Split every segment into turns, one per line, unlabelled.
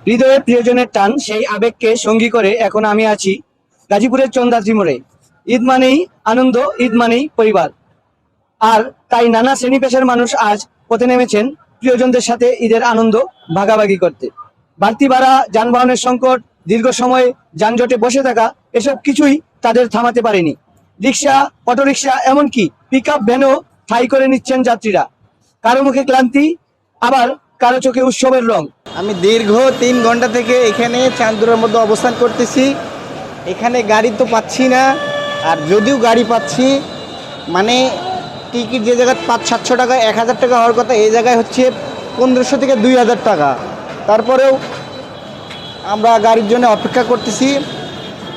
হৃদয়ে প্রিয়জনের টান, সেই আবেগকে সঙ্গী করে এখন আমি আছি গাজীপুরের চন্দ্রাদ্রি মোড়ে। ঈদ মানেই আনন্দ, ঈদ মানেই পরিবার। আর তাই নানা শ্রেণী পেশার মানুষ আজ পথে নেমেছেন প্রিয়জনদের সাথে ঈদের আনন্দ ভাগাভাগি করতে। বাড়তি ভাড়া, যানবাহনের সংকট, দীর্ঘ সময় যানজটে বসে থাকা, এসব কিছুই তাদের থামাতে পারেনি। রিক্সা, অটোরিক্সা, এমনকি পিক আপ ভ্যানও ঠাঁই করে নিচ্ছেন যাত্রীরা। কারো মুখে ক্লান্তি, আবার কারো চোখে উৎসবের রং।
আমি দীর্ঘ 3 ঘন্টা থেকে এখানে চাঁদপুরের মধ্যে অবস্থান করতেছি। এখানে গাড়ি তো পাচ্ছি না, আর যদিও গাড়ি পাচ্ছি মানে টিকিট যে জায়গায় 500-700 টাকা 1000 টাকা হওয়ার কথা, এই জায়গায় হচ্ছে 1500 থেকে 2000 টাকা। তারপরেও আমরা গাড়ির জন্য অপেক্ষা করতেছি।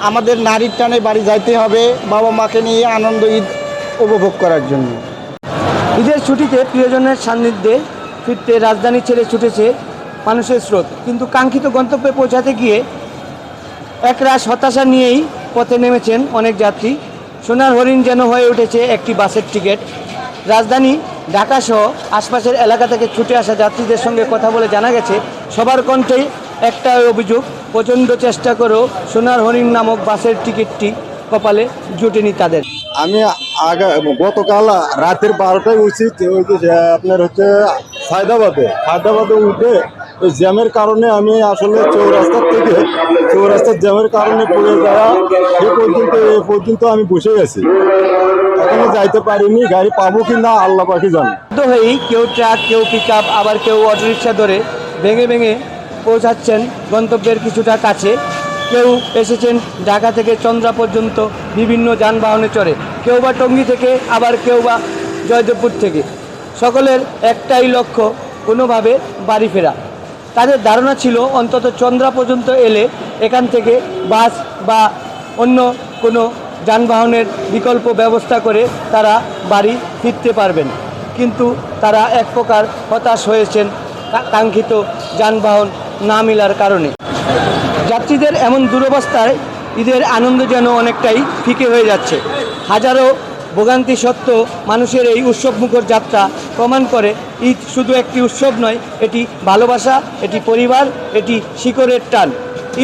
আমাদের নারীর টানে বাড়ি যাইতে হবে বাবা মাকে নিয়ে আনন্দ ঈদ উপভোগ করার জন্য।
ঈদের ছুটিতে প্রিয়জনের সান্নিধ্যে ফিরতে রাজধানী ছেড়ে ছুটেছে মানুষের স্রোত, কিন্তু কাঙ্ক্ষিত গন্তব্যে পৌঁছাতে গিয়ে একরাশ হতাশা নিয়েই পথে নেমেছেন অনেক যাত্রী। সোনার হরিণ যেন হয়ে উঠেছে একটি বাসের টিকিট। রাজধানী ঢাকাসহ আশপাশের এলাকা থেকে ছুটে আসা যাত্রীদের সঙ্গে কথা বলে জানা গেছে, সবার কণ্ঠেই একটাই অভিযোগ, প্রচণ্ড চেষ্টা করেও সোনার হরিণ নামক বাসের টিকিটটি কপালে জুটেনি তাদের।
আমি গতকাল রাতের 12টায় উচিত আপনার হচ্ছে হায়দ্রাবাদে উঠে ওই জ্যামের কারণে আমি আসলে চৌরাস্তার জ্যামের কারণে পড়ে যাওয়া এ পর্যন্ত আমি বসে গেছি, এখনো যাইতে পারিনি। গাড়ি পাবো কি না আল্লাহ পাখি জানে।
হয়েই কেউ ট্রাক, কেউ পিক আপ, আবার কেউ অটোরিকশা ধরে ভেঙে ভেঙে পৌঁছাচ্ছেন গন্তব্যের কিছুটা কাছে। কেউ এসেছেন ঢাকা থেকে চন্দ্রা পর্যন্ত বিভিন্ন যানবাহনে চড়ে, কেউ বা টঙ্গী থেকে, আবার কেউ বা জয়দেবপুর থেকে। সকলের একটাই লক্ষ্য, কোনোভাবে বাড়ি ফেরা। তাদের ধারণা ছিল অন্তত চন্দ্রা পর্যন্ত এলে এখান থেকে বাস বা অন্য কোনো যানবাহনের বিকল্প ব্যবস্থা করে তারা বাড়ি ফিরতে পারবেন, কিন্তু তারা এক প্রকার হতাশ হয়েছেন কাঙ্ক্ষিত যানবাহন না মেলার কারণে। যাত্রীদের এমন দুরবস্থায় ঈদের আনন্দ যেন অনেকটাই ফিকে হয়ে যাচ্ছে। হাজারো ভোগান্তি সত্ত্বেও মানুষের এই উৎসবমুখর যাত্রা প্রমাণ করে ঈদ শুধু একটি উৎসব নয়, এটি ভালোবাসা, এটি পরিবার, এটি শিকড়ের টান।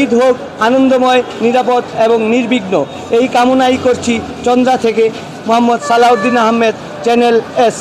ঈদ হোক আনন্দময়, নিরাপদ এবং নির্বিঘ্ন, এই কামনাই করছি চন্দ্রা থেকে। Mohammad Salauddin Ahmed, channel S.